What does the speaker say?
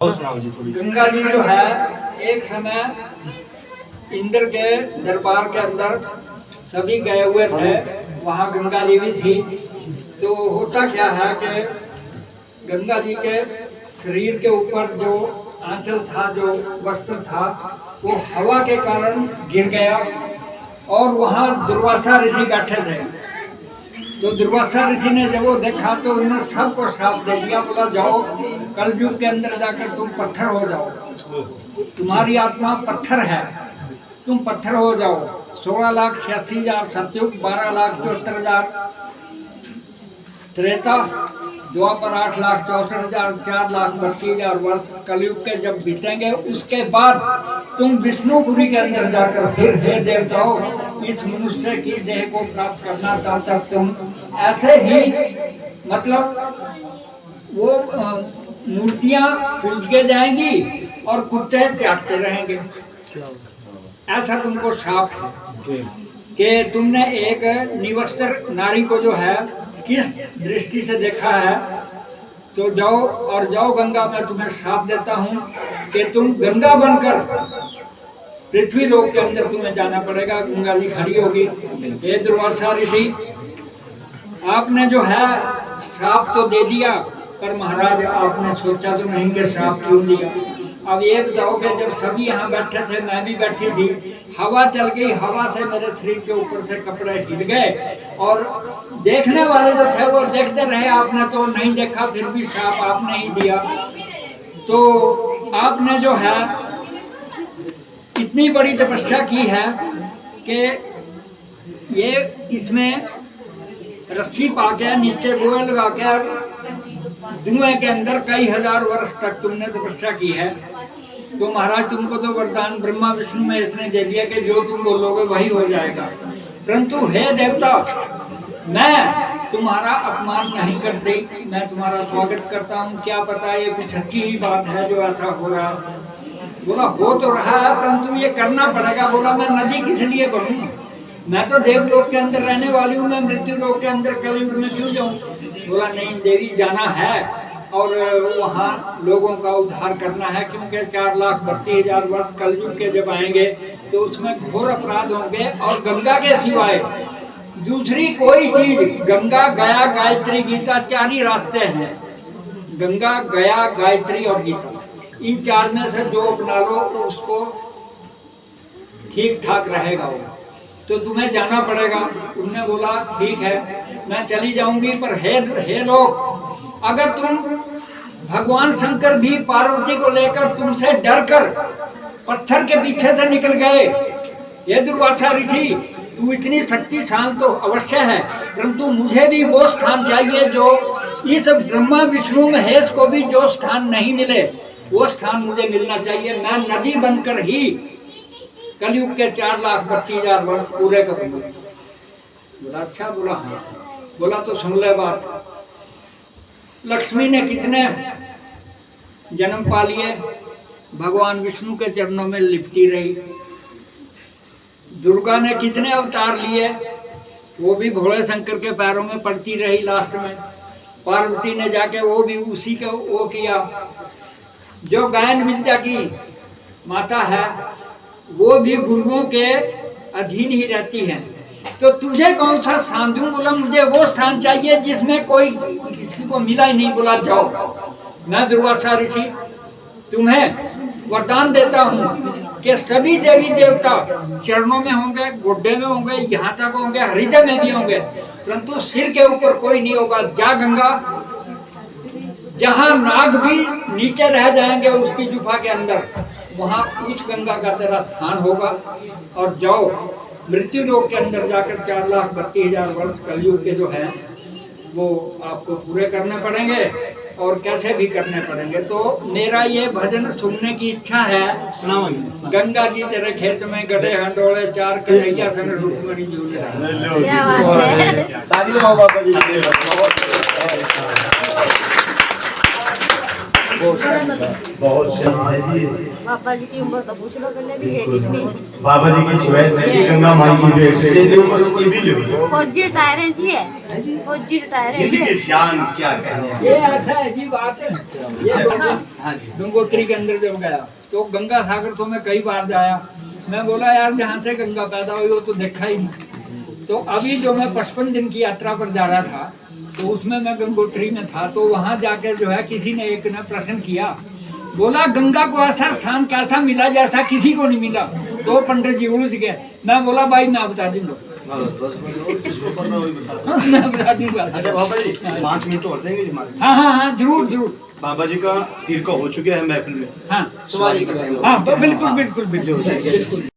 गंगा जी जो है एक समय इंद्र के दरबार के अंदर सभी गए हुए थे, वहाँ गंगा जी भी थी। तो होता क्या है कि गंगा जी के शरीर के ऊपर जो आंचल था, जो वस्त्र था, वो हवा के कारण गिर गया और वहाँ दुर्वासा ऋषि बैठे थे। तो दुर्वासा ऋषि ने जब वो देखा तो उन्होंने सबको श्राप दे दिया, बोला जाओ कलयुग के अंदर जाकर तुम पत्थर हो जाओ, तुम्हारी आत्मा पत्थर है, तुम पत्थर हो जाओ। 16,86,000 सतयुग, 12,74,000 त्रेता, द्वापर 8,64,000, 4,32,000 वर्ष कलयुग के जब बीतेंगे, उसके बाद तुम विष्णुपुरी के अंदर जाकर फिर हे देवताओं इस मनुष्य की देह को प्राप्त करना, तब तक तुम ऐसे ही मतलब वो मूर्तियां पूजके जाएंगी और कुत्ते त्यागते रहेंगे। ऐसा तुमको श्राप है कि तुमने एक निवस्त्र नारी को जो है किस दृष्टि से देखा है। तो जाओ गंगा, मैं तुम्हें श्राप देता हूँ कि तुम गंगा बनकर पृथ्वी लोक के अंदर तुम्हें जाना पड़ेगा। गंगा जी खड़ी होगी, हे दुर्वासा ऋषि, आपने जो है श्राप तो दे दिया, पर महाराज आपने सोचा तो नहीं कि श्राप क्यों दिया। अब ये बताओगे, जब सभी यहाँ बैठे थे, मैं भी बैठी थी, हवा चल गई, हवा से मेरे शरीर के ऊपर से कपड़े हिल गए और देखने वाले जो थे वो देखते रहे, आपने तो नहीं देखा, फिर भी श्राप आपने ही दिया। तो आपने जो है इतनी बड़ी तपस्या की है कि ये इसमें रस्सी पाके नीचे गोए लगा के धुएं के अंदर कई हजार वर्ष तक तुमने तपस्या की है। तो महाराज तुमको तो वरदान ब्रह्मा विष्णु में इसने दे दिया कि जो तुम बोलोगे वही हो जाएगा। परंतु हे देवता, मैं तुम्हारा अपमान नहीं करती, मैं तुम्हारा स्वागत करता हूँ। क्या पता ये कुछ अच्छी ही बात है जो ऐसा हो रहा। बोला हो तो रहा है, परंतु ये करना पड़ेगा। बोला मैं नदी किस लिए बनूं, मैं तो देवलोक के अंदर रहने वाली हूँ, मैं मृत्यु लोक के अंदर कलयुग में क्यों जाऊँ। बोला नहीं देवी, जाना है और वहाँ लोगों का उद्धार करना है, क्योंकि 4,32,000 वर्ष कलयुग के जब आएंगे तो उसमें घोर अपराध होंगे और गंगा के सिवाय दूसरी कोई चीज, गंगा गया गायत्री गीता, 4 ही रास्ते हैं, गंगा गया गायत्री और गीता, इन 4 में से जो अपना लो तो उसको ठीक ठाक रहेगा वो। तो तुम्हें जाना पड़ेगा। उन्होंने बोला ठीक है मैं चली जाऊंगी, पर हे लोग, अगर तुम भगवान शंकर भी पार्वती को लेकर तुमसे डरकर पत्थर के पीछे से निकल गए, ये दुर्वासा ऋषि तू इतनी शक्तिशाली तो अवश्य है, परंतु मुझे भी वो स्थान चाहिए जो इस ब्रह्मा विष्णु महेश को भी जो स्थान नहीं मिले, वो स्थान मुझे मिलना चाहिए। मैं नदी बनकर ही कलयुग के 4,32,000 वर्ष पूरे करूंगा। बोला अच्छा, बोला हाँ। बोला तो सुन ले बात, लक्ष्मी ने कितने जन्म पा लिए, भगवान विष्णु के चरणों में लिपटी रही। दुर्गा ने कितने अवतार लिए, वो भी भोले शंकर के पैरों में पड़ती रही। लास्ट में पार्वती ने जाके वो भी उसी का वो किया। जो गायन विद्या की माता है वो भी गुरुओं के अधीन ही रहती है। तो तुझे कौन सा स्थान दूं। बोला मुझे वो स्थान चाहिए जिसमें कोई किसी को मिला ही नहीं। बोला जाओ, मैं दुर्वासा ऋषि तुम्हें वरदान देता हूँ कि सभी देवी देवता चरणों में होंगे, गुड्डे में होंगे, यहाँ तक होंगे, हृदय में भी होंगे, परंतु सिर के ऊपर कोई नहीं होगा। जा गंगा, जहाँ नाग भी नीचे रह जाएंगे उसकी गुफा के अंदर, वहाँ उस गंगा का तेरा स्थान होगा। और जाओ मृत्यु लोक के अंदर जाकर 4,32,000 वर्ष कलयुग के जो है वो आपको पूरे करने पड़ेंगे और कैसे भी करने पड़ेंगे। तो मेरा ये भजन सुनने की इच्छा है। गंगा जी तेरे खेत में गड्ढे हंडोले, 4 कन्हैया सन रुक्मणी झूले। बहुत सियाना है जी। पापा जी की उम्र तो पूछ लो कल भी है कितनी। बाबा जी की चॉइस है कि गंगा माई की बेटे ने ऊपर की भी लो। फौजी रिटायर है जी है, फौजी रिटायर है हिंदी जी। की शान क्या कहने। ये ऐसा है जी बात है, ये जो ना हाँ जी। गंगोत्री के अंदर जब गया तो गंगा सागर तो मैं कई बार जाया। मैं बोला यार जहाँ से गंगा पैदा हुई वो तो देखा ही नहीं। तो अभी जो मैं 55 दिन की यात्रा पर जा रहा था तो उसमें मैं गंगोत्री में था, तो वहाँ जाकर जो है किसी ने एक ने प्रश्न किया, बोला गंगा को ऐसा स्थान कैसा मिला जैसा किसी को नहीं मिला। तो पंडित जी उलझ गए। मैं बोला भाई मैं बता दूंगा। मैं बता दूंगा। अच्छा बाबा जी 5 मिनट और देंगे जी हमारे। हाँ हाँ हाँ जरूर जरूर। बाबा जी का फिरका हो चुके हैं महफिल में। हाँ सवारी का टाइम हाँ बिल्कुल बिल्कुल बिल्कुल बिल्कुल।